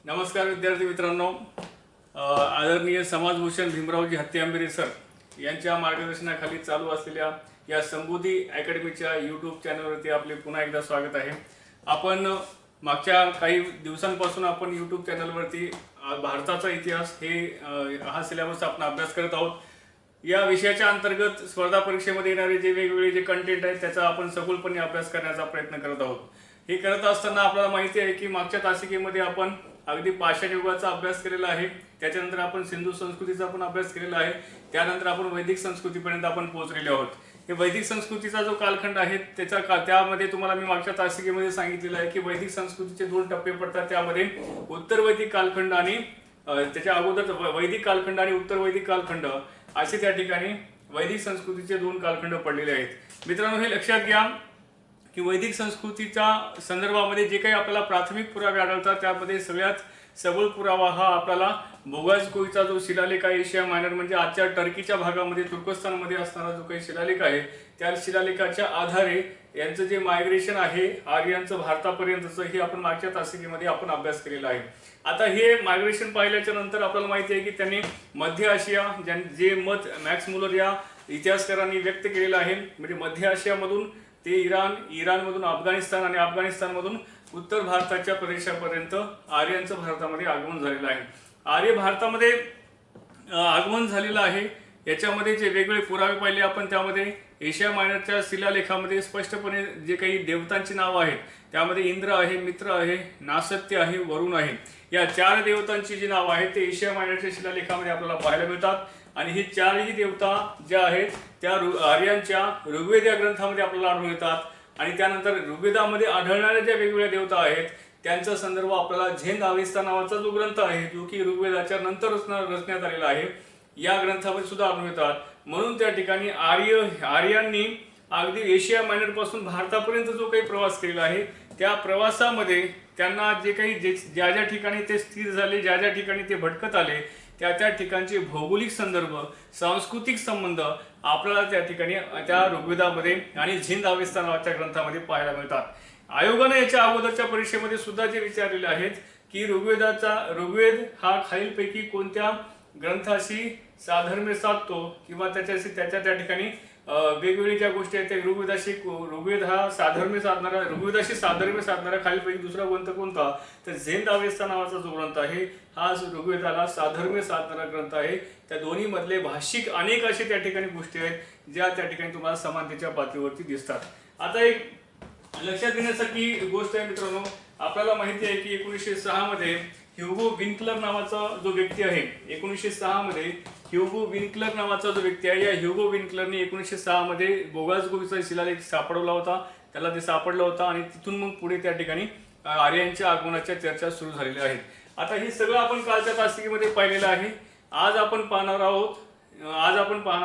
नमस्कार विद्यार्थी मित्रांनो, आदरणीय समाजभूषण भीमरावजी हत्ती सर यांच्या मार्गदर्शनाखाली चालू असलेल्या या संबोधी अकॅडमीच्या यूट्यूब चॅनलवरती आपले पुन्हा एकदा स्वागत आहे। आपण मागच्या काही दिवसांपासून आपण यूट्यूब चॅनलवरती भारताचा इतिहास हा सिलेबस आपण अभ्यास करत आहोत। या विषयाच्या अंतर्गत स्पर्धा परीक्षेमध्ये येणारे जे वेगवेगळे जे कंटेंट आहेत त्याचा आपण सखोलपणे अभ्यास करण्याचा प्रयत्न करत आहोत। हे करत असताना आपल्याला माहिती आहे की मागच्या तासिकेमध्ये आपण अगदी पाषाण युगाचा अभ्यास केलेला आहे, त्याच्यानंतर आपण सिंधू संस्कृतीचा पण अभ्यास केलेला आहे, त्यानंतर आपण वैदिक संस्कृतीपर्यंत आपण पोहोचलेले आहोत। हे वैदिक संस्कृतीचा जो कालखंड आहे त्यामध्ये तुम्हाला मी मागच्या तासिकेमध्ये सांगितलेलं आहे की वैदिक संस्कृतीचे दोन टप्पे पडतात। त्यामध्ये उत्तर वैदिक कालखंड आणि त्याच्या अगोदर वैदिक कालखंड आणि उत्तर वैदिक कालखंड असे त्या ठिकाणी वैदिक संस्कृतीचे दोन कालखंड पडलेले आहेत। मित्रांनो, हे लक्षात घ्या की वैदिक संस्कृतीच्या संदर्भामध्ये जे काही आपल्याला प्राथमिक पुरावे आढळतात त्यामध्ये सगळ्यात सबळ पुरावा हा आपल्याला बोगासकोईचा जो शिलालेख आहे, एशिया मायनर म्हणजे आजच्या टर्कीच्या भागामध्ये तुर्कस्तानमध्ये असणारा जो काही शिलालेख आहे त्या शिलालेखाच्या आधारे यांचं जे मायग्रेशन आहे आर्यांचं भारतापर्यंतचं हे आपण मागच्या तासिकेमध्ये आपण अभ्यास केलेला आहे। आता हे मायग्रेशन पाहिल्याच्या नंतर आपल्याला माहिती आहे की त्यांनी मध्य आशिया जे मत मॅक्स मुलर या इतिहासकारांनी व्यक्त केलेलं आहे, म्हणजे मध्य आशियामधून ते इराणमधून अफगाणिस्तान आणि अफगाणिस्तानमधून उत्तर भारताच्या प्रदेशापर्यंत आर्यांचं भारतामध्ये आगमन झालेलं आहे। आर्य भारतामध्ये आगमन झालेलं आहे याच्यामध्ये जे वेगवेगळे पुरावे पाहिले आपण, त्यामध्ये एशिया मायनरच्या शिलालेखामध्ये स्पष्टपणे जे काही देवतांची नावं आहेत त्यामध्ये इंद्र आहे, मित्र आहे, नासत्य आहे, वरुण आहे, या चार देवतांची जी नावं आहेत ते एशिया मायनरच्या शिलालेखामध्ये आपल्याला पाहायला मिळतात। आणि ही चारही देवता ज्या आहेत त्या आर्यांच्या ऋग्वेद या ग्रंथामध्ये आपल्याला आढळून येतात। आणि त्यानंतर ऋग्वेदामध्ये आढळणाऱ्या ज्या वेगवेगळ्या देवता आहेत त्यांचा संदर्भ आपल्याला झेंद अवेस्ता नावाचा जो ग्रंथ आहे जो की ऋग्वेदाच्या नंतर रचण्यात आलेला आहे या ग्रंथामध्ये सुद्धा आढळून येतात। म्हणून त्या ठिकाणी आर्यांनी अगदी एशिया मायनर पासून भारतापर्यंत जो काही प्रवास केलेला आहे त्या प्रवासामध्ये त्यांना जे काही ज्या ज्या ठिकाणी ते स्थिर झाले, ज्या ज्या ठिकाणी ते भटकत आले त्या ठिकाणचे भौगोलिक संदर्भ, सांस्कृतिक संबंध आपल्याला त्या ठिकाणी त्या ऋग्वेदामध्ये आणि झेंद अवेस्ता नावाच्या ग्रंथामध्ये पाहायला मिळतात। आयोगाने याच्या अगोदरच्या परीक्षेमध्ये सुद्धा जे विचारलेले आहेत की ऋग्वेद हा खालीलपैकी कोणत्या ग्रंथाशी साधर्म्य साधतो किंवा त्याच्याशी त्या ठिकाणी वेगवेगळ्या ज्या गोष्टी आहेत त्या ऋग्वेदाशी साधर्म्य साधणारा खालीलपैकी दुसरा ग्रंथ कोणता, तर झेंद अवेस्ता नावाचा जो ग्रंथ आहे हा ऋग्वेदाला साधर्म्य साधणारा ग्रंथ आहे। त्या दोन्ही मधले भाषिक अनेक असे त्या ठिकाणी गोष्टी आहेत ज्या त्या ठिकाणी तुम्हाला समानतेच्या पातळीवरती दिसतात। आता एक लक्षात घेण्यासारखी गोष्ट आहे मित्रांनो, आपल्याला माहिती आहे की 1906 मध्ये ह्युगो विन्कलर नावाचा जो व्यक्ती आहे, 1906 मध्ये ह्युगो विन्कलर नावाचा जो व्यक्ती आहे या ह्युगो विन्कलरने 1906 मध्ये बोगासकोईचा शिलालेख सापडवला होता, त्याला ते सापडला होता आणि तिथून मग पुढे त्या ठिकाणी आर्यांच्या आगमनाच्या चर्चा सुरू झालेल्या आहेत। आता हे सगळं आपण कालच्या तासिकेमध्ये पाहिलेलं आहे। आज आपण पाहणार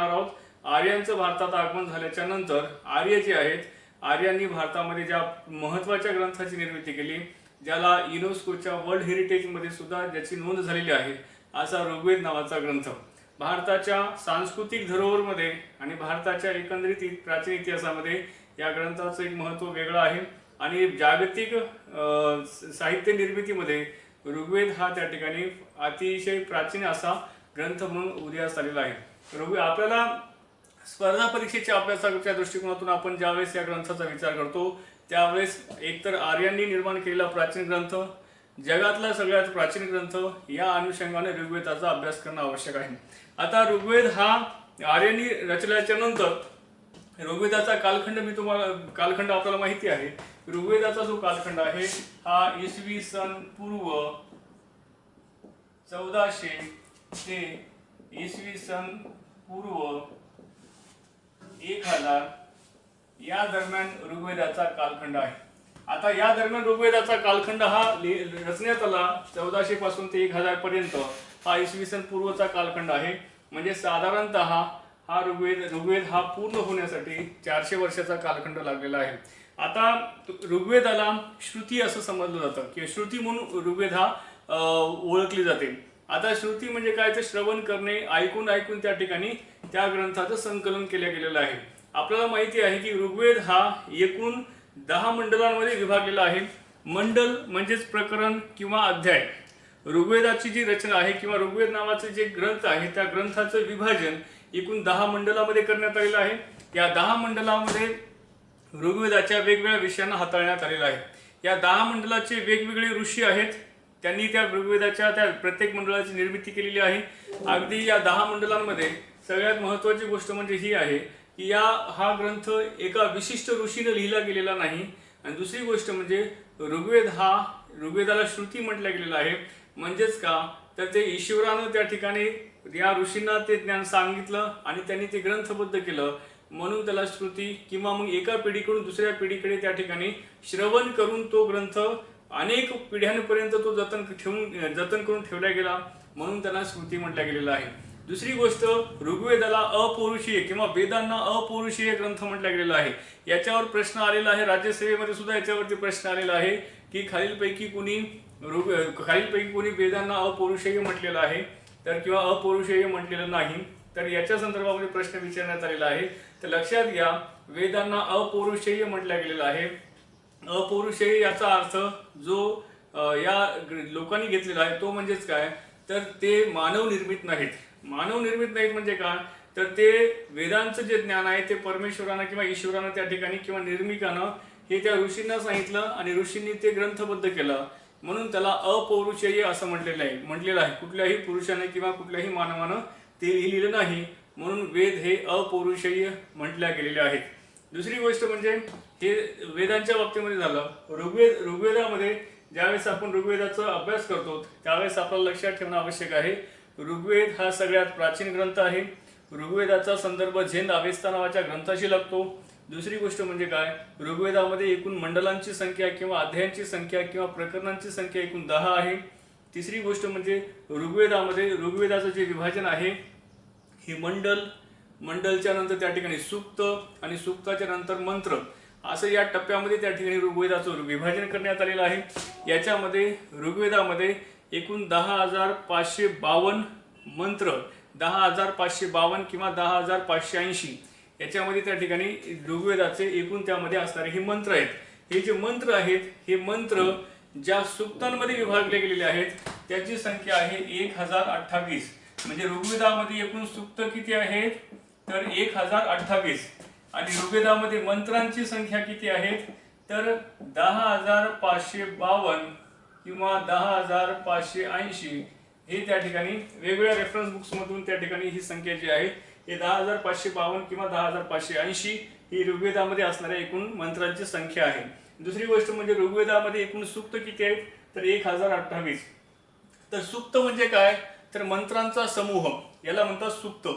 आहोत आर्यांचं भारतात आगमन झाल्याच्या नंतर आर्य जे आहेत आर्यांनी भारतामध्ये ज्या महत्त्वाच्या ग्रंथाची निर्मिती केली, ज्याला युनेस्कोच्या वर्ल्ड हेरिटेज मध्ये सुद्धा ज्याची नोंद झालेली आहे असा ऋग्वेद नावाचा ग्रंथ भारताच्या सांस्कृतिक धरोहरमध्ये आणि भारताच्या एकंदरीत प्राचीन इतिहासामध्ये या ग्रंथाचं एक महत्त्व वेगळं आहे। आणि जागतिक साहित्य निर्मितीमध्ये ऋग्वेद हा त्या ठिकाणी अतिशय प्राचीन असा ग्रंथ म्हणून उदयास आलेला आहे। आपल्याला स्पर्धा परीक्षेच्या अभ्यासाच्या दृष्टिकोनातून आपण ज्यावेळेस या ग्रंथाचा विचार करतो त्यावेळेस एकतर आर्यांनी निर्माण केलेला प्राचीन ग्रंथ, जगातला सगळ्यात प्राचीन ग्रंथ या अनुषंगाने ऋग्वेदाचा अभ्यास करणं आवश्यक आहे। आता ऋग्वेद हा आर्यांनी रचल्याच्या नंतर ऋग्वेदाचा कालखंड आपल्याला माहिती आहे। ऋग्वेदाचा जो कालखंड आहे हा इसवी सन पूर्व 1400 ते इसवी सन पूर्व 1000 या दरम्यान ऋग्वेदाचा कालखंड आहे। आता या दरम्यान ऋग्वेदाचा कालखंड हा रचण्यात आला 1400 पासून ते 1000 पर्यंत हा इसवी सन पूर्वचा कालखंड आहे। म्हणजे साधारणतः हा ऋग्वेद हा पूर्ण होण्यासाठी 400 वर्षाचा कालखंड लागलेला आहे। आता ऋग्वेदाला श्रुती असं समजलं जातं की श्रुती म्हणून ऋग्वेद हा ओळखली जाते। आता श्रुती म्हणजे काय, तर श्रवण करणे, ऐकून त्या ठिकाणी त्या ग्रंथाचं संकलन केलं गेलेलं आहे। आपल्याला माहिती आहे की ऋग्वेद हा एकूण 10 मंडलांमध्ये विभागलेला आहे। मंडल म्हणजेच प्रकरण किंवा अध्याय। ऋग्वेदाची जी रचना आहे किंवा ऋग्वेद नावाचे जे ग्रंथ आहे त्या ग्रंथाचं विभाजन एकूण 10 मंडलामध्ये करण्यात आलेलं आहे। या 10 मंडलामध्ये ऋग्वेदाच्या वेगवेगळ्या विषयांना हाताळण्यात आलेला आहे। या 10 मंडलाचे वेगवेगळे ऋषी आहेत, त्यांनी त्या ऋग्वेदाच्या त्या प्रत्येक मंडळाची निर्मिती केलेली आहे। अगदी या 10 मंडलांमध्ये सगळ्यात महत्त्वाची गोष्ट म्हणजे ही आहे की हा ग्रंथ एका विशिष्ट ऋषीने लिहिला गेलेला नाही। आणि दुसरी गोष्ट म्हणजे ऋग्वेदाला श्रुती म्हटलं गेलेलं आहे। म्हणजेच का तर ते ईश्वरानं त्या ठिकाणी या ऋषींना ते ज्ञान सांगितलं आणि त्यांनी ते ग्रंथबद्ध केलं, म्हणून त्याला श्रुती किंवा मग एका पिढीकडून दुसऱ्या पिढीकडे त्या ठिकाणी श्रवण करून तो ग्रंथ अनेक पिढ्यांपर्यंत तो जतन करून ठेवला गेला, म्हणून त्यांना श्रुती म्हटलं गेलेलं आहे। दुसरी गोष्ट, ऋग्वेदाला अपौरुषीय किंवा वेदांना अपौरुषीय ग्रंथ म्हटलं गेलेलं आहे। याच्यावर प्रश्न आलेला आहे, राज्यसेवेमध्ये सुद्धा याच्यावरती प्रश्न आलेला आहे की खालीलपैकी कोणी वेदांना अपौरुषेय म्हटलेलं आहे तर किंवा अपौरुषेय म्हटलेलं नाही, तर याच्या संदर्भामध्ये प्रश्न विचारण्यात आलेला आहे। तर लक्षात घ्या, वेदांना अपौरुषेय म्हटलं गेलेलं आहे। अपौरुषेय याचा अर्थ जो या लोकांनी घेतलेला आहे तो म्हणजेच काय तर ते मानव निर्मित नाहीत। मानव निर्मित नाहीत म्हणजे काय तर ते वेदांचं जे ज्ञान आहे ते परमेश्वरानं किंवा ईश्वरानं त्या ठिकाणी किंवा निर्मिकानं हे त्या ऋषींना सांगितलं आणि ऋषींनी ते ग्रंथबद्ध केलं, म्हणून त्याला अपौरुषेय असं म्हटलेलं आहे। कुठल्याही पुरुषाने किंवा कुठल्याही मानवानं ते लिहिलेलं नाही, म्हणून वेद हे अपौरुषेय म्हटल्या गेलेले आहेत। दुसरी गोष्ट म्हणजे हे वेदांच्या बाबतीमध्ये झालं। ऋग्वेदामध्ये ज्यावेळेस आपण ऋग्वेदाचा अभ्यास करतो त्यावेळेस आपल्याला लक्षात ठेवणं आवश्यक आहे, ऋग्वेद हा सगळ्यात प्राचीन ग्रंथ आहे। ऋग्वेदाचा संदर्भ झेंद अवेस्ता नावाच्या ग्रंथाशी लागतो। दुसरी गोष्ट म्हणजे काय, ऋग्वेदामध्ये एकूण मंडलांची संख्या किंवा अध्यायांची संख्या किंवा प्रकरणांची संख्या एकूण 10 आहे। तिसरी गोष्ट म्हणजे ऋग्वेदाचं जे विभाजन आहे हे मंडलच्या नंतर त्या ठिकाणी सूक्त आणि सूक्ताच्या नंतर मंत्र असं या टप्प्यामध्ये त्या ठिकाणी ऋग्वेदाचं विभाजन करण्यात आलेलं आहे। याच्यामध्ये ऋग्वेदामध्ये एकूण 10,552 मंत्र, 10,552 किंवा 10,580 याच्यामध्ये त्या ठिकाणी ऋग्वेदाचे एकूण त्यामध्ये असणारे हे मंत्र आहेत। हे जे मंत्र आहेत हे मंत्र ज्या सूक्तांमध्ये विभागले गेलेले आहेत त्याची संख्या आहे 1028। म्हणजे ऋग्वेदामध्ये एकूण सूक्त किती आहेत तर 1028 आणि ऋग्वेदामध्ये मंत्रांची संख्या किती आहेत तर 10,552 किंवा 10,580 हे त्या ठिकाणी वेगवेगळ्या रेफरन्स बुक्स मधून त्या ठिकाणी ही संख्या जी आहे हे 10,552 किंवा 10,580 ही ऋग्वेदामध्ये असणाऱ्या एकूण मंत्रांची संख्या आहे। दुसरी गोष्ट म्हणजे ऋग्वेदामध्ये एकूण सूक्त किती आहेत तर 1028। तर सूक्त म्हणजे काय तर मंत्रांचा समूह, याला म्हणतात सूक्त।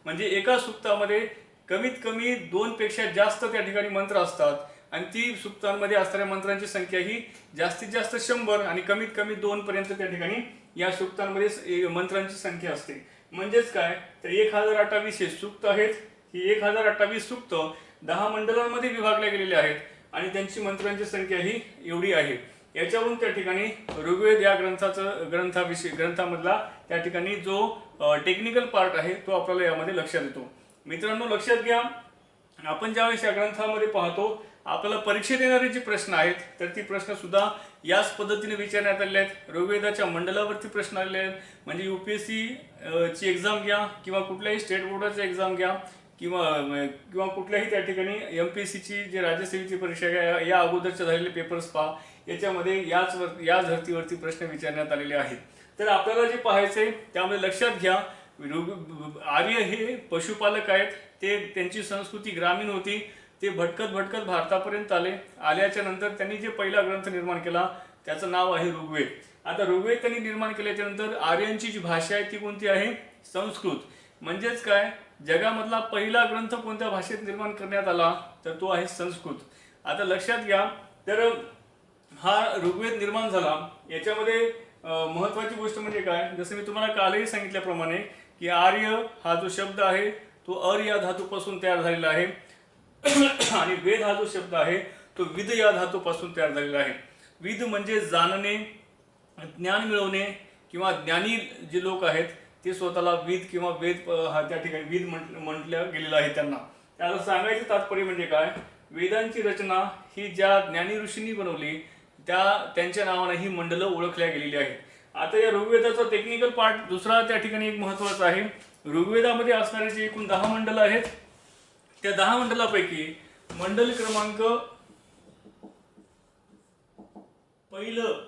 म्हणजे एका सूक्तामध्ये कमीत कमी 2 पेक्षा जास्त त्या ठिकाणी मंत्र असतात आणि ती सूक्तांमध्ये असणाऱ्या मंत्रांची संख्या ही जास्तीत जास्त 100 आणि कमीत कमी 2 पर्यंत त्या ठिकाणी या सूक्तांमध्ये मंत्रांची संख्या असते। म्हणजेच काय तर 1028 हे सूक्त आहेत। ही 1028 सूक्त 10 मंडलांमध्ये विभागले गेलेले आहेत आणि त्यांची मंत्रांची संख्या ही एवढी आहे। याच्यावरून त्या ठिकाणी ऋग्वेद या ग्रंथामधला त्या ठिकाणी जो टेक्निकल पार्ट आहे तो आपल्याला यामध्ये लक्षात येतो। मित्रांनो लक्षात घ्या, आपण ज्यावेळेस या ग्रंथामध्ये पाहतो आपल्याला परीक्षेत येणारे जे प्रश्न आहेत तर ती प्रश्न सुद्धा याच पद्धतीने विचारण्यात आलेले आहेत। ऋग्वेदाच्या मंडलावरती प्रश्न आलेले आहेत। म्हणजे UPSC ची एक्झाम घ्या किंवा कुठल्याही स्टेट बोर्डाची एक्झाम घ्या किंवा कुठल्याही त्या ठिकाणी MPSC ची जे राज्यसेवेची परीक्षा घ्या, या अगोदरच्या झालेले पेपर्स पहा, याच्यामध्ये याच धर्तीवरती प्रश्न विचारण्यात आलेले आहेत। तर आपल्याला जे पाहायचंय त्यामध्ये लक्षात घ्या, आर्य हे पशुपालक आहेत। त्यांची संस्कृती ग्रामीण होती। ते भटकत भारतापर्यंत आल्याच्या नंतर त्यांनी जे पहिला ग्रंथ निर्माण केला त्याचं नाव आहे ऋग्वेद। आता ऋग्वेद त्यांनी निर्माण केल्याच्या नंतर आर्यांची जी भाषा आहे ती कोणती आहे संस्कृत। म्हणजेच काय जगामधला पहिला ग्रंथ कोणत्या भाषेत निर्माण करण्यात आला तर तो आहे संस्कृत। आता लक्षात घ्या, तर हा ऋग्वेद निर्माण झाला याच्यामध्ये महत्त्वाची गोष्ट म्हणजे काय, जसं मी तुम्हाला कालही सांगितल्याप्रमाणे की आर्य हा जो शब्द आहे तो अर या धातूपासून तयार झालेला आहे आणि वेद हा जो शब्द आहे तो विद या धातूपासून तयार झालेला आहे। विद म्हणजे जाणणे, ज्ञान मिळवणे किंवा ज्ञानी जे लोक आहेत ते स्वतःला विद किंवा वेद हा त्या ठिकाणी विद म्हटलं गेलेलं आहे त्यांना। त्याला सांगायचं तात्पर्य म्हणजे काय, वेदांची रचना ही ज्या ज्ञानी ऋषींनी बनवली त्यांच्या नावाने ही मंडलं ओळखल्या गेलेली आहेत। आता या ऋग्वेदाचा टेक्निकल पार्ट दुसरा त्या ठिकाणी एक महत्त्वाचा आहे. ऋग्वेदामध्ये असणारे जे एकूण 10 मंडल आहेत, त्या 10 मंडलापैकी मंडल क्रमांक पहिलं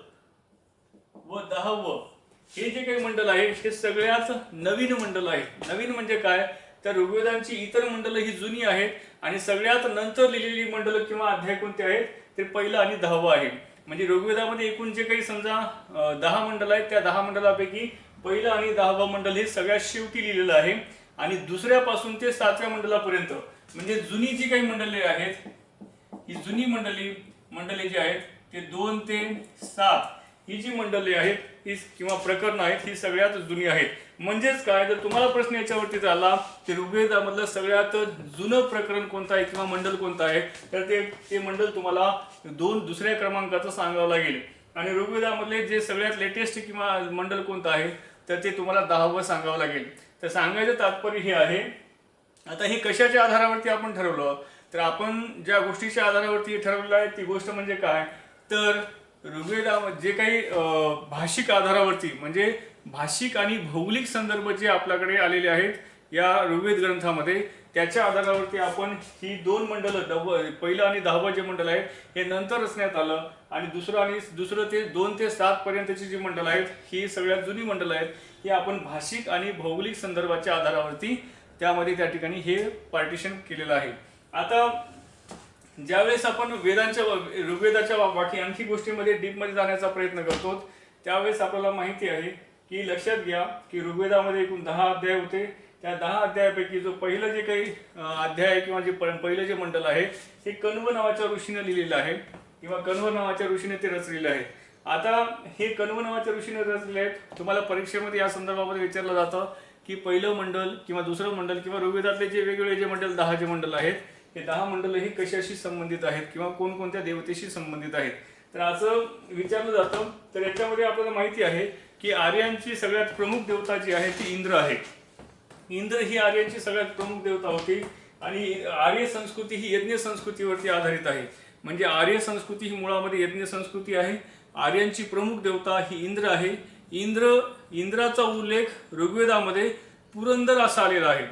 व 10वं हे जे काही मंडल आहे हे सगळ्यात नवीन मंडल आहे. नवीन म्हणजे काय, तर ऋग्वेदांची इतर मंडलं ही जुनी आहेत आणि सगळ्यात नंतर लिहिलेली मंडलं किंवा अध्याय कोणते आहेत ते पहिलं आणि 10वं आहे. म्हणजे ऋग्वेदामध्ये एकूण जे काही समजा 10 मंडल आहेत, त्या 10 मंडलापैकी पहिलं आणि 10वं मंडल हे सगळ्यात शेवटी लिहिलेलं आहे. आणि दुसऱ्यापासून ते 7व्या मंडलापर्यंत म्हणजे जुनी जी काही मंडळे आहेत, ही जुनी मंडळे जी आहेत ते 2 ते 7 ही जी मंडळे आहेत ही किंवा प्रकरण आहेत ही सगळ्यात जुनी आहेत. म्हणजेच काय, जर तुम्हाला प्रश्न याच्यावरती झाला की ऋग्वेदामधलं सगळ्यात जुनं प्रकरण कोणतं आहे किंवा मंडल कोणतं आहे, तर ते मंडल तुम्हाला दुसऱ्या क्रमांकाचं सांगावं लागेल. आणि ऋग्वेदामधले जे सगळ्यात लेटेस्ट किंवा मंडल कोणतं आहे तर ते तुम्हाला 10वं सांगावं लागेल. तर सांगायचं तात्पर्य हे आहे, आता हे कशाच्या आधारावरती आपण ठरवलं, तर आपण ज्या गोष्टीच्या आधारावरती ठरवलं आहे ती गोष्ट म्हणजे काय, तर ऋग्वेदामध्ये जे काही भाषिक आधारावरती म्हणजे भाषिक आणि भौगोलिक संदर्भ जे आपल्याकडे आलेले आहेत या ऋग्वेद ग्रंथामध्ये, त्याच्या आधारावरती आपण ही 2 मंडलं पहिलं आणि 10वं जे मंडल आहे हे नंतर रचण्यात आलं. आणि दुसरं ते 2 ते 7 पर्यंतची जी मंडल आहेत ही सगळ्यात जुनी मंडल आहेत. ही आपण भाषिक आणि भौगोलिक संदर्भाच्या आधारावरती त्यामध्ये त्या ठिकाणी हे पार्टिशन केलेलं आहे. आता ज्यावेळेस आपण ऋग्वेदाच्या बाकी आणखी गोष्टींमध्ये डीपमध्ये जाण्याचा प्रयत्न करतो, त्यावेळेस आपल्याला माहिती आहे की लक्षात घ्या की ऋग्वेदामध्ये एकूण 10 अध्याय होते. त्या 10 अध्यायापैकी जो पहिलं जे काही अध्याय किंवा जे पहिलं जे मंडल आहे हे कण्व नावाच्या ऋषीने लिहिलेलं आहे किंवा कण्व नावाच्या ऋषीने ते रचलेलं आहे. आता हे कण्व नावाच्या ऋषीने रचलेले आहेत. तुम्हाला परीक्षेमध्ये या संदर्भामध्ये विचारलं जातं की पहिलं मंडल किंवा दुसरं मंडल किंवा ऋग्वेदातले जे वेगवेगळे जे मंडल 10 जे मंडल आहेत हे 10 मंडल ही कशाशी संबंधित आहेत किंवा कोणकोणत्या देवतेशी संबंधित आहेत, तर असं विचारलं जातं. तर याच्यामध्ये आपल्याला माहिती आहे की आर्यांची सगळ्यात प्रमुख देवता जी आहे ती इंद्र आहे. इंद्र ही आर्यांची सगळ्यात प्रमुख देवता होती आणि आर्य संस्कृती ही यज्ञ संस्कृतीवरती आधारित आहे. म्हणजे आर्य संस्कृती ही मुळामध्ये यज्ञ संस्कृती आहे. आर्यांची प्रमुख देवता ही इंद्र आहे. इंद्राचा उल्लेख ऋग्वेदामध्ये पुरंदर असा आलेला आहे.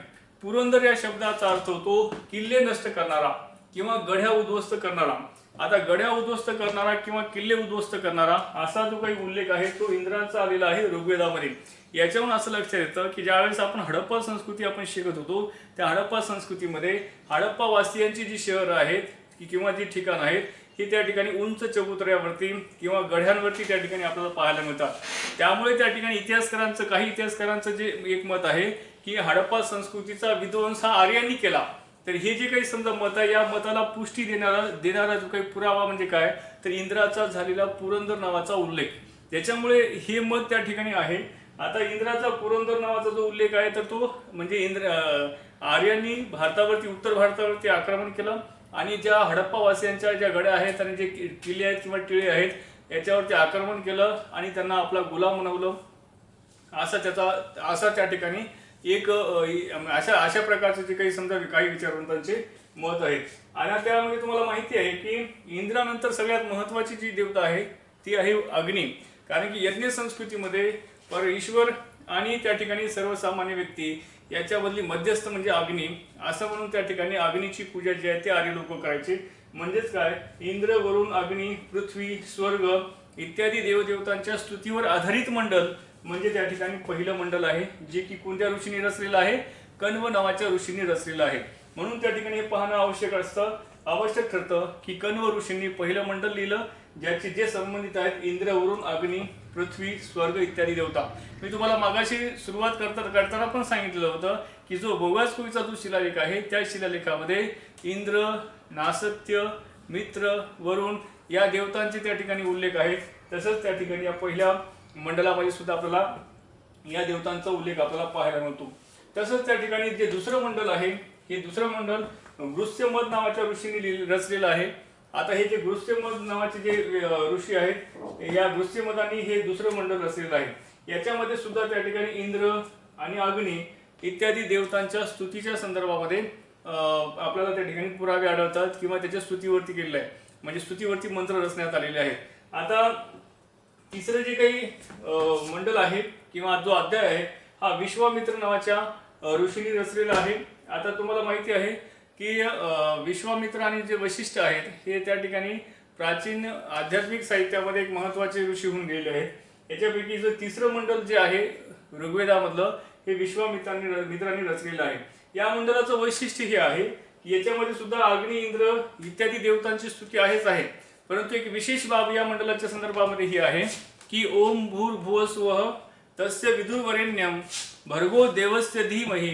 पुरंदर या शब्दाचा अर्थ होतो किल्ले नष्ट करणारा किंवा गढ्या उद्ध्वस्त करणारा. आता गढ्या उद्ध्वस्त करणारा किंवा किल्ले उद्ध्वस्त करणारा असा जो काही उल्लेख आहे तो इंद्राचा आलेला आहे ऋग्वेदामध्ये. याच्यावरून असं लक्षात येतं की ज्यावेळेस आपण हडप्पा संस्कृती आपण शिकत होतो, त्या हडप्पा संस्कृतीमध्ये हडप्पा वासियांची जी शहरं आहेत किंवा जी ठिकाणं आहेत ही त्या ठिकाणी उंच चबुतऱ्यावरती किंवा गढ्यांवरती त्या ठिकाणी आपल्याला पाहायला मिळतात. त्यामुळे त्या ठिकाणी काही इतिहासकारांचं जे एक मत आहे की हडप्पा संस्कृतीचा विध्वंस हा आर्यांनी केला. तर हे जे काही समजा मत आहे या मताला पुष्टी देणारा जो काही पुरावा म्हणजे काय, तर इंद्राचा झालेला पुरंदर नावाचा उल्लेख. त्याच्यामुळे हे मत त्या ठिकाणी आहे. आता इंद्राचा पुरंदर नावाचा जो उल्लेख आहे तर तो म्हणजे आर्यांनी उत्तर भारतावरती आक्रमण केलं आणि ज्या हडप्पावासियांच्या ज्या गड्या आहेत आणि जे किल्ले आहेत किंवा टिळे आहेत याच्यावरती आक्रमण केलं आणि त्यांना आपला गुलाम बनवलं. असा त्या ठिकाणी एक अशा प्रकारचे जे काही समजा काही विचारवंतांचे मत आहे. आणि त्यामध्ये तुम्हाला माहिती आहे की इंद्रानंतर सगळ्यात महत्वाची जी देवता आहे ती आहे अग्नी. कारण की यज्ञ संस्कृतीमध्ये ईश्वर आणि त्या ठिकाणी सर्वसामान्य व्यक्ती याच्यामधली मध्यस्थ म्हणजे अग्नी, असं म्हणून त्या ठिकाणी अग्नीची पूजा जी आहे ते आर्य लोक करायचे. म्हणजेच काय, इंद्र, वरुण, अग्नी, पृथ्वी, स्वर्ग इत्यादी देवदेवतांच्या स्तुतीवर आधारित मंडल म्हणजे त्या ठिकाणी पहिलं मंडल आहे, जे की कोणत्या ऋषीने रचलेलं आहे, कण्व नावाच्या ऋषीने रचलेलं आहे. म्हणून त्या ठिकाणी हे पाहणं आवश्यक ठरतं की कण्व ऋषींनी पहिलं मंडल लिहिलं ज्याचे जे संबंधित आहेत इंद्र, वरुण, अग्नी, पृथ्वी, स्वर्ग इत्यादी देवता. मी तुम्हाला मागाशी सुरुवात करताना पण सांगितलं होतं की जो भोगासकुळीचा जो शिलालेख आहे त्या शिलालेखामध्ये इंद्र, नासत्य, मित्र, वरुण या देवतांचे त्या ठिकाणी उल्लेख आहेत. तसंच त्या ठिकाणी या पहिल्या मंडलामध्ये सुद्धा आपल्याला या देवतांचा उल्लेख आपल्याला पाहायला मिळतो. तसंच त्या ठिकाणी जे दुसरं मंडल आहे हे दुसरं मंडल गृह्यमद नावाच्या ऋषीने रचलेलं आहे. आता हे जे गृह्यमद नावाचे जे ऋषी आहेत या गृह्यमदांनी हे दुसरं मंडल रचलेलं आहे. याच्यामध्ये सुद्धा त्या ठिकाणी इंद्र आणि अग्नी इत्यादी देवतांच्या स्तुतीच्या संदर्भामध्ये आपल्याला त्या ठिकाणी पुरावे आढळतात किंवा त्याच्या स्तुतीवरती केलेलं आहे, म्हणजे स्तुतीवरती मंत्र रचण्यात आलेले आहेत. आता तिसरं जे काही मंडल आहे किंवा जो अध्याय आहे हा विश्वामित्र नावाच्या ऋषींनी रचलेला आहे. आता तुम्हाला माहिती आहे की विश्वामित्र आणि जे वशिष्ठ आहेत हे त्या ठिकाणी प्राचीन आध्यात्मिक साहित्यामध्ये एक महत्त्वाचे ऋषी होऊन गेलेले आहेत. याच्यापैकी जो तिसरं मंडल जे आहे ऋग्वेदामधलं हे मित्रांनी रचलेलं आहे. या मंडलाचं वैशिष्ट्य हे आहे की याच्यामध्ये सुद्धा अग्नी, इंद्र इत्यादी देवतांची स्तुती आहेच आहे, परंतु एक विशेष बाब या मंडलाच्या संदर्भामध्ये ही आहे की ओम भूर्भुवस्वः तस्य विदुर्वरेण्यं भर्गो देवस्य धीमहि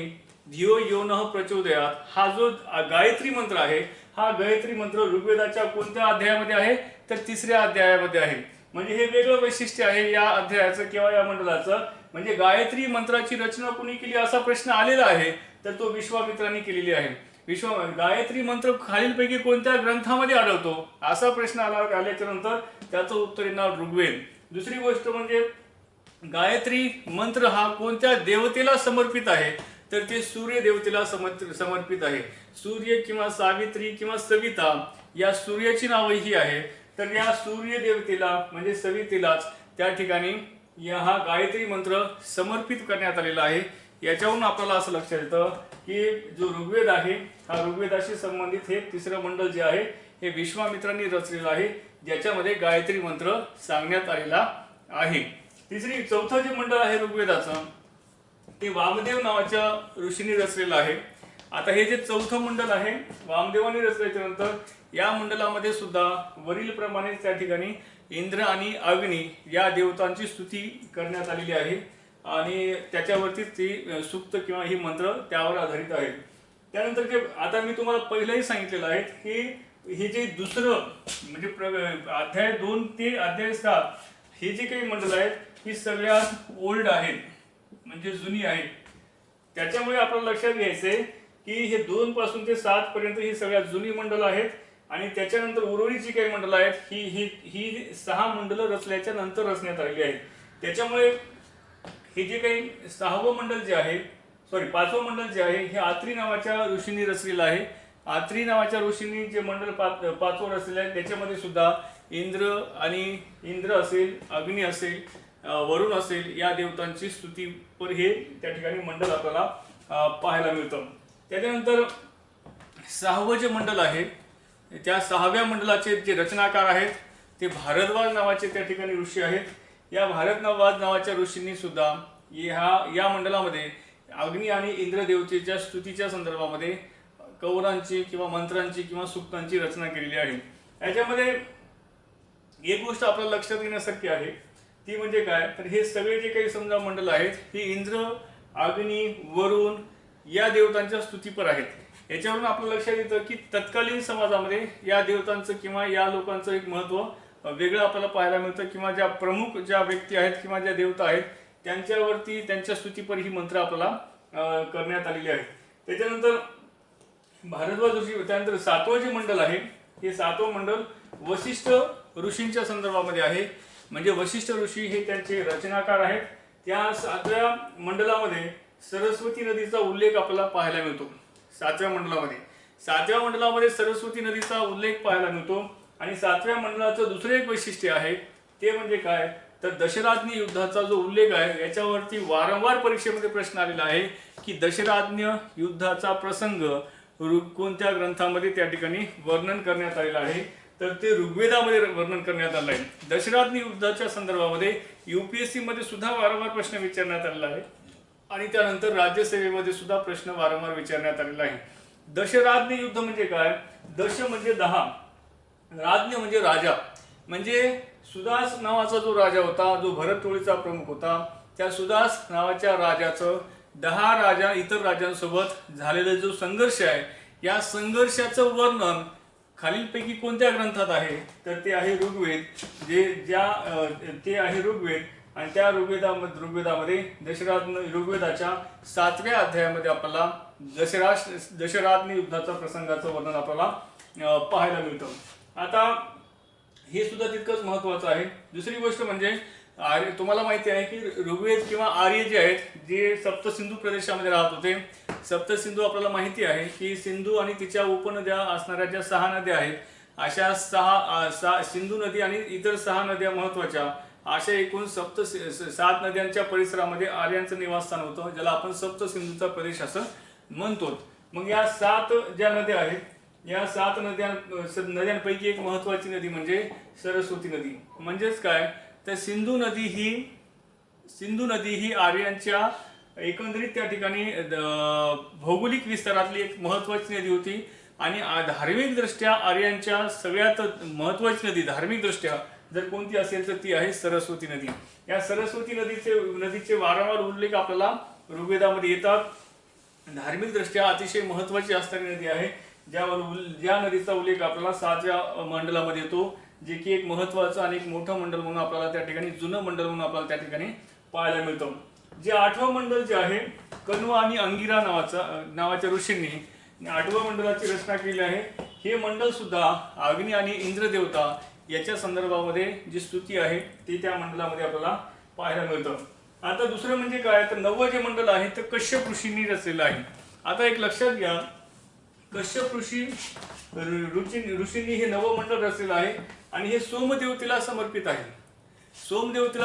धियो यो नः प्रचोदयात्. हा जो गायत्री मंत्र आहे हा गायत्री मंत्र ऋग्वेदाच्या कोणत्या अध्यायामध्ये आहे तर तिसऱ्या अध्यायामध्ये आहे. म्हणजे हे वेगळं वैशिष्ट्य आहे या अध्यायाचं किंवा या मंडलाचं. म्हणजे गायत्री मंत्राची रचना कोणी केली असा प्रश्न आलेला आहे तर तो विश्वामित्रांनी केलेली आहे. गायत्री मंत्र खालीलपैकी कोणत्या ग्रंथामध्ये आढळतो असा प्रश्न आल्याच्या नंतर त्याचं उत्तर येणार ऋग्वेद. दुसरी गोष्ट म्हणजे गायत्री मंत्र हा कोणत्या देवतेला समर्पित आहे तर ते सूर्य देवतेला समर्पित आहे. सूर्य किंवा सावित्री किंवा सविता या सूर्याची नावं ही आहे. तर या सूर्य देवतेला म्हणजे सवितेलाच त्या ठिकाणी हा गायत्री मंत्र समर्पित करण्यात आलेला आहे. याच्यावरून आपल्याला असं लक्षात येतं की जो ऋग्वेद आहे हा ऋग्वेदाशी संबंधित हे तिसरं मंडल जे आहे हे विश्वामित्रांनी रचलेलं आहे, ज्याच्यामध्ये गायत्री मंत्र सांगण्यात आलेला आहे. चौथं जे मंडळ आहे ऋग्वेदाचं ते वामदेव नावाच्या ऋषींनी रचलेलं आहे. आता हे जे चौथं मंडल आहे वामदेवांनी रचल्याच्या नंतर या मंडलामध्ये सुद्धा वरील प्रमाणे त्या ठिकाणी इंद्र आणि अग्नी या देवतांची स्तुती करण्यात आलेली आहे आणि त्याच्यावरतीच ती सूक्त किंवा ही मंत्र त्यावर आधारित आहे. त्यानंतर जे आता मी तुम्हाला पहिल्यांदा सांगितलेलं आहे की हे जे दुसरं म्हणजे अध्याय 2 ते अध्याय 7 हे जे काही मंडळ आहेत ही सगळ्यात ओल्ड आहेत म्हणजे जुनी आहेत. त्याच्यामुळे आपल्याला लक्षात घ्यायचंय की हे 2 पासून ते 7 पर्यंत ही सगळ्यात जुनी मंडळ आहेत आणि त्याच्यानंतर उर्वरित जी काही मंडळ आहेत ही 6 मंडळ रचल्याच्या नंतर रचण्यात आलेली आहेत. त्याच्यामुळे हे जे काही 6वं मंडळ जे आहे 5वं मंडळ जे आहे हे आत्री नावाच्या ऋषींनी रचलेलं आहे. आत्री नावाच्या ऋषींनी जे मंडळ 5वं रचलेलं आहे त्याच्यामध्ये सुद्धा इंद्र असेल, अग्नी असेल, वरुण असेल या देवतांची स्तुती पर हे त्या ठिकाणी मंडळ आपल्याला पाहायला मिळतं. त्याच्यानंतर 6वं जे मंडळ आहे त्या 6व्या मंडळाचे जे रचनाकार आहेत ते भारद्वाज नावाचे त्या ठिकाणी ऋषी आहेत. या भारद्वाज नावाच्या ऋषींनी सुद्धा या मंडळामध्ये अग्नी आणि इंद्र देवतेच्या स्तुतीच्या संदर्भामध्ये कवरांची किंवा मंत्रांची किंवा सूक्तांची रचना केलेली आहे. याच्यामध्ये एक गोष्ट आपल्याला लक्षात घेण्यासारखी आहे ती म्हणजे काय तर हे सगळे जे काही समजा मंडळ आहेत हे इंद्र, अग्नी, वरुण या देवतांच्या स्तुतीपर आहेत. याच्यावरून आपलं लक्षात येतं की तत्कालीन समाजामध्ये या देवतांचं किंवा या लोकांचं एक महत्त्व वेगळं आपल्याला पाहायला मिळतं किंवा ज्या प्रमुख ज्या व्यक्ती आहेत किंवा ज्या देवता आहेत त्यांच्यावरती त्यांच्या स्तुतीपर ही मंत्र आपल्याला करण्यात आलेली आहेत. त्याच्यानंतर भारद्वाज ऋषी. त्यानंतर 7वं जे मंडळ आहे हे 7वं मंडळ वशिष्ठ ऋषींच्या संदर्भामध्ये आहे. म्हणजे वशिष्ठ ऋषी हे त्यांचे रचनाकार आहेत. त्या 7व्या मंडळामध्ये सरस्वती नदीचा उल्लेख आपल्याला पाहायला मिळतो. 7व्या मंडळामध्ये सरस्वती नदीचा उल्लेख पाहायला मिळतो. आणि 7व्या मंडळाचं दुसरं एक वैशिष्ट्य आहे ते म्हणजे काय तर दशराज्ञी युद्धाचा जो उल्लेख आहे याच्यावरती वारंवार परीक्षेमध्ये प्रश्न आलेला आहे की दशराज्ञ युद्धाचा प्रसंग कोणत्या ग्रंथामध्ये त्या ठिकाणी वर्णन करण्यात आलेला आहे तर ते ऋग्वेदामध्ये वर्णन करण्यात आलं आहे. दशराज्ञी युद्धाच्या संदर्भामध्ये UPSC मध्ये सुद्धा वारंवार प्रश्न विचारण्यात आलेला आहे आणि त्यानंतर राज्यसेवेमध्ये सुद्धा प्रश्न वारंवार विचारण्यात आलेला आहे. दशराज्ञी युद्ध म्हणजे काय दश म्हणजे 10, राज्ञ म्हणजे राजा. म्हणजे सुदास नावाचा जो राजा होता जो भरत टोळीचा प्रमुख होता त्या सुदास नावाच्या राजाचं 10 इतर राजांसोबत झालेला जो संघर्ष आहे या संघर्षाचं वर्णन खालीलपैकी कोणत्या ग्रंथात आहे तर ते आहे ऋग्वेद. ते आहे ऋग्वेद आणि त्या ऋग्वेदामध्ये ऋग्वेदाच्या 7व्या अध्यायामध्ये आपल्याला दशराज्ञी युद्धाचा प्रसंगाचं वर्णन आपल्याला पाहायला मिळतं. आता हे सुद्धा तितकंच महत्त्वाचं आहे. दुसरी गोष्ट म्हणजे तुम्हाला माहिती आहे की ऋग्वेद किंवा आर्य जे आहेत जे सप्तसिंधू प्रदेशामध्ये राहत होते. सप्तसिंधू आपल्याला माहिती आहे की सिंधू आणि तिच्या उपनद्या असणाऱ्या ज्या 6 नद्या आहेत अशा 6 सिंधू नदी आणि इतर 6 नद्या महत्त्वाच्या अशा एकूण 7 नद्यांच्या परिसरामध्ये आर्यांचं निवासस्थान होतं, ज्याला आपण सप्तसिंधूचा प्रदेश असं म्हणतो. मग या 7 ज्या नद्या आहेत, या 7 नद्यांपैकी एक महत्वाची नदी म्हणजे सरस्वती नदी. म्हणजेच काय तर सिंधू नदी ही आर्यांच्या एकंदरीत त्या ठिकाणी भौगोलिक विस्तारातली एक महत्वाची नदी होती. आणि धार्मिक दृष्ट्या आर्यांच्या सगळ्यात महत्वाची नदी धार्मिक दृष्ट्या जर कोणती असेल तर ती आहे सरस्वती नदी. या सरस्वती नदीचे वारंवार उल्लेख आपल्याला ऋग्वेदामध्ये येतात. धार्मिक दृष्ट्या अतिशय महत्वाची असणारी नदी आहे, ज्या नदीचा उल्लेख आपल्याला 7व्या मंडलामध्ये येतो, जे की एक महत्वाचं आणि एक मोठं मंडल म्हणून आपल्याला त्या ठिकाणी, जुनं मंडल म्हणून आपल्याला त्या ठिकाणी पाहायला मिळतं. जे 8वं मंडल जे आहे, कण्व आणि अंगिरा नावाच्या ऋषींनी 8व्या मंडलाची रचना केली आहे. हे मंडल सुद्धा अग्नी आणि इंद्र देवता याच्या संदर्भामध्ये जी स्तुती आहे ती त्या मंडलामध्ये आपल्याला पाहायला मिळतं. आता दुसरं म्हणजे काय तर 9वं जे मंडल आहे ते कश्यप ऋषींनी रचलेलं आहे. आता एक लक्षात घ्या, कश्यप ऋषींनी हे 9वं मंडल रचलेलं आहे आणि हे सोमदेवतेला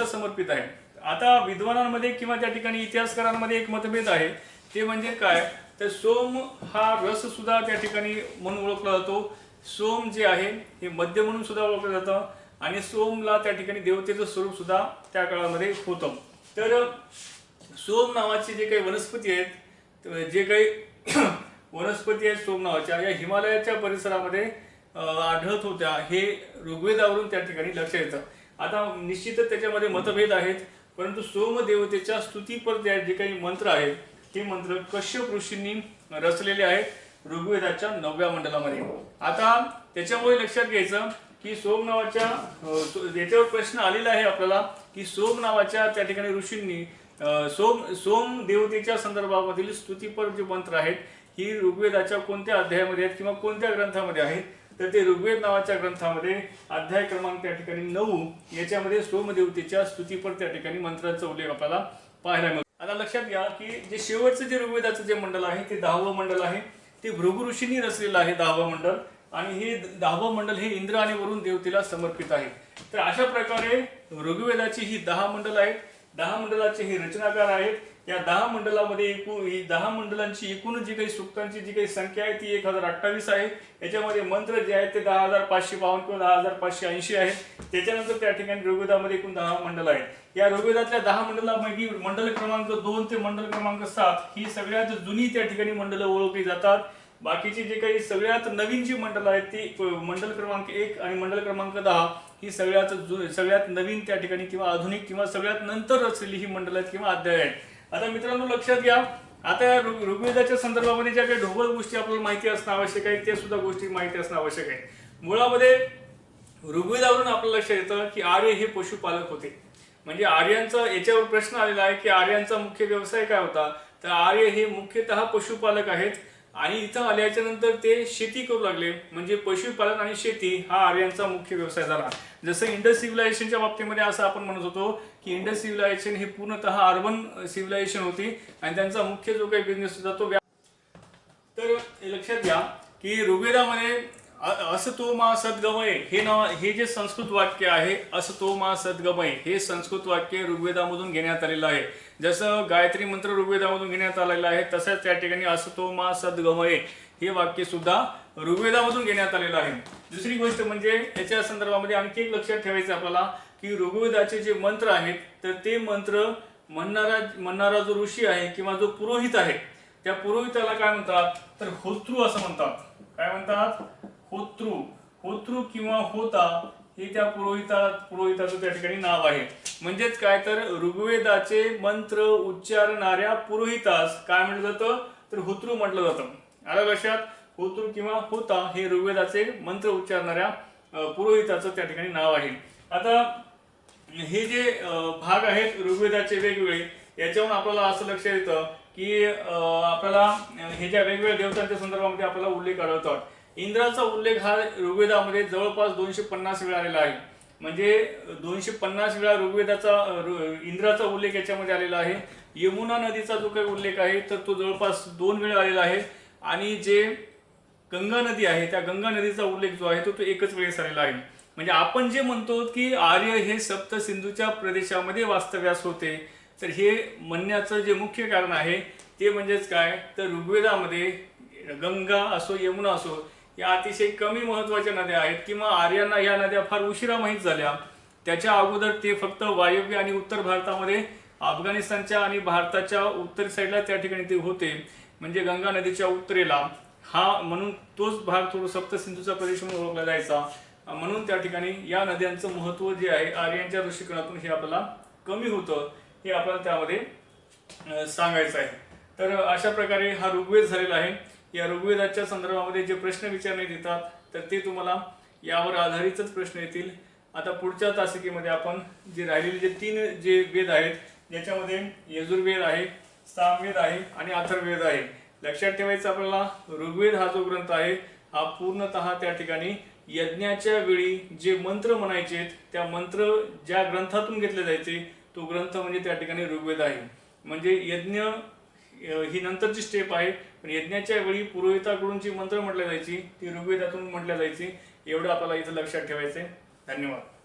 समर्पित आहे. आता विद्वानांमध्ये किंवा त्या ठिकाणी इतिहासकारांमध्ये एक मतभेद आहे, ते म्हणजे काय तर सोम हा रस सुद्धा त्या ठिकाणी म्हणून ओळखला जातो. सोम जे आहे हे मद्य म्हणून सुद्धा ओळखलं जातं आणि सोमला त्या ठिकाणी देवतेचं स्वरूप सुद्धा त्या काळामध्ये होतं. तर सोम नावाचे जे काही वनस्पती आहेत, सोम नावाच्या, या हिमालयाच्या परिसरामध्ये आढळत होत्या, हे ऋग्वेदावरून त्या ठिकाणी लक्षात येतं. आता निश्चितच त्याच्यामध्ये मतभेद आहेत, परंतु सोम देवतेच्या स्तुतीपर जे काही मंत्र आहेत ते मंत्र कश्यप ऋषींनी रचलेले आहेत ऋग्वेदाच्या 9व्या मंडलामध्ये. आता त्याच्यामुळे लक्षात घ्यायचं की सोम नावाच्या याच्यावर प्रश्न आलेला आहे आपल्याला की सोम नावाच्या त्या ठिकाणी ऋषींनी सोम देवतेच्या संदर्भामधील स्तुतीपर जे मंत्र आहेत ही ऋग्वेदाच्या कोणत्या अध्यायामध्ये आहेत किंवा कोणत्या ग्रंथामध्ये आहेत, तर ते ऋग्वेद नावाच्या ग्रंथामध्ये अध्याय क्रमांक त्या ठिकाणी 9 याच्यामध्ये सोमदेवतेच्या स्तुतीपर त्या ठिकाणी मंत्रांचा उल्लेख आपल्याला पाहायला मिळतो. आता लक्षात घ्या की जे शेवटचं जे ऋग्वेदाचं जे मंडल आहे ते 10वं मंडल आहे. ते भृगु ऋषींनी रचलेलं आहे 10वं मंडल आणि हे 10वं मंडल हे इंद्र आणि वरुण देवतेला समर्पित आहे. तर अशा प्रकारे ऋग्वेदाची ही 10 मंडल आहेत. 10 मंडलाचे हे रचनाकार आहेत. या 10 मंडलामध्ये 10 मंडलांची एकूण जी काही सूक्तांची जी काही संख्या आहे ती 1028 आहे. याच्यामध्ये मंत्र जे आहेत ते 10,552 किंवा 10,580 आहेत. त्याच्यानंतर त्या ठिकाणी ऋग्वेदामध्ये एकूण 10 मंडल आहेत. या ऋग्वेदातल्या 10 मंडलापैकी मंडल क्रमांक 2 ते मंडल क्रमांक 7 ही सगळ्यात जुनी त्या ठिकाणी मंडलं ओळखली जातात. बाकीची जे काही सगळ्यात नवीन जी मंडलं आहेत ती मंडल क्रमांक 1 आणि मंडल क्रमांक 10 ही सगळ्यात नवीन त्या ठिकाणी किंवा आधुनिक किंवा सगळ्यात नंतर रचलेली ही मंडल आहेत किंवा अध्याय आहेत. आता मित्रांनो लक्षात घ्या, आता ऋग्वेदाच्या संदर्भामध्ये ज्या काही ढोबळ गोष्टी आपल्याला माहिती असणं आवश्यक आहे त्या सुद्धा गोष्टी माहिती असणं आवश्यक आहे. मुळामध्ये ऋग्वेदावरून आपल्याला लक्षात येतं की आर्य हे पशुपालक होते. म्हणजे आर्यांचा याच्यावर प्रश्न आलेला आहे की आर्यांचा मुख्य व्यवसाय काय होता, तर आर्य हे मुख्यतः पशुपालक आहेत आणि इथं आल्याच्या नंतर ते शेती करू लागले. म्हणजे पशुपालन आणि शेती हा आर्यांचा मुख्य व्यवसाय झाला. जसं इंडस सिव्हिलायझेशनच्या बाबतीमध्ये असं आपण म्हणत होतो की इंडस सिव्हिलायझेशन ही पूर्णतः अर्बन सिव्हिलायझेशन होती आणि त्यांचा मुख्य जो काही बिझनेस होता तो तर लक्षात घ्या की ऋग्वेदामध्ये असतो मा सद्गमय हे जे संस्कृत वाक्य आहे, असतो मा सद्गमय हे संस्कृत वाक्य ऋग्वेदामधून घेण्यात आलेलं आहे. जसं गायत्री मंत्र ऋग्वेदामधून घेण्यात आलेला आहे तसंच त्या ठिकाणी असतो मा सद्गमय हे वाक्य सुद्धा ऋग्वेदामधून घेण्यात आलेलं आहे. दुसरी गोष्ट म्हणजे याच्या संदर्भामध्ये आणखी एक लक्षात ठेवायचं आपल्याला की ऋग्वेदाचे जे मंत्र आहेत तर ते मंत्र म्हणणारा जो ऋषी आहे किंवा जो पुरोहित आहे त्या पुरोहिताला काय म्हणतात तर होतृ असं म्हणतात. काय म्हणतात? होतृ किंवा होता हे त्या पुरोहिताचं त्या ठिकाणी नाव आहे. म्हणजेच काय तर ऋग्वेदाचे मंत्र उच्चारणाऱ्या पुरोहितास काय म्हटलं जातं तर होतृ म्हटलं जातं. आलं लक्षात? होतृ किंवा होता हे ऋग्वेदाचे मंत्र उच्चारणाऱ्या पुरोहिताचं त्या ठिकाणी नाव आहे. आता हे जे भाग आहेत ऋग्वेदाचे वेगवेगळे याच्यावरून आपल्याला असं लक्षात येतं की आपल्याला हे ज्या वेगवेगळ्या देवतांच्या संदर्भामध्ये आपल्याला उल्लेख आढळतात. इंद्राचा उल्लेख हा ऋग्वेदामध्ये जवळपास 250 वेळा आलेला आहे. म्हणजे 250 वेळा इंद्राचा उल्लेख याच्यामध्ये आलेला आहे. यमुना नदीचा जो काही उल्लेख आहे तर तो जवळपास 2 वेळा आलेला आहे आणि जे गंगा नदी आहे त्या गंगा नदीचा उल्लेख जो आहे तो एकच वेळेस आलेला आहे. म्हणजे आपण जे म्हणतो की आर्य हे सप्त सिंधूच्या प्रदेशामध्ये वास्तव्यास होते, तर हे म्हणण्याचं जे मुख्य कारण आहे ते म्हणजेच काय, तर ऋग्वेदामध्ये गंगा असो यमुना असो या अतिशय कमी महत्त्वाच्या नद्या आहेत किंवा आर्यांना या नद्या फार उशिरा माहीत झाल्या. त्याच्या अगोदर ते फक्त वायव्य आणि उत्तर भारतामध्ये अफगाणिस्तानच्या आणि भारताच्या उत्तर साईडला त्या ठिकाणी ते होते, म्हणजे गंगा नदीच्या उत्तरेला. हा म्हणून तोच भाग थोडं सप्तसिंधूचा प्रदेश म्हणून ओळखला जायचा. म्हणून त्या ठिकाणी या नद्यांचं महत्त्व जे आहे आर्यांच्या दृष्टिकोनातून हे आपल्याला कमी होतं, हे आपल्याला त्यामध्ये सांगायचं आहे. तर अशा प्रकारे हा ऋग्वेद झालेला आहे. या ऋग्वेदाच्या संदर्भामध्ये जे प्रश्न विचारण्यात येतात तर ते तुम्हाला यावर आधारितच प्रश्न येतील. आता पुढच्या तासिकेमध्ये आपण जे राहिलेले जे 3 जे वेद आहेत, ज्याच्यामध्ये यजुर्वेद आहे, सामवेद आहे आणि अथर्ववेद आहे. लक्षात ठेवायचं आपल्याला, ऋग्वेद हा जो ग्रंथ आहे हा पूर्णतः त्या ठिकाणी यज्ञाच्या वेळी जे मंत्र म्हणायचे त्या मंत्र ज्या ग्रंथातून घेतले जायचे तो ग्रंथ म्हणजे त्या ठिकाणी ऋग्वेद आहे. म्हणजे यज्ञ ही नंतरची स्टेप आहे, पण यज्ञाच्या वेळी पुरोहिताकडून जी मंत्र म्हटल्या जायची ती ऋग्वेदातून म्हटल्या जायची. एवढं आपल्याला इथं लक्षात ठेवायचे. धन्यवाद.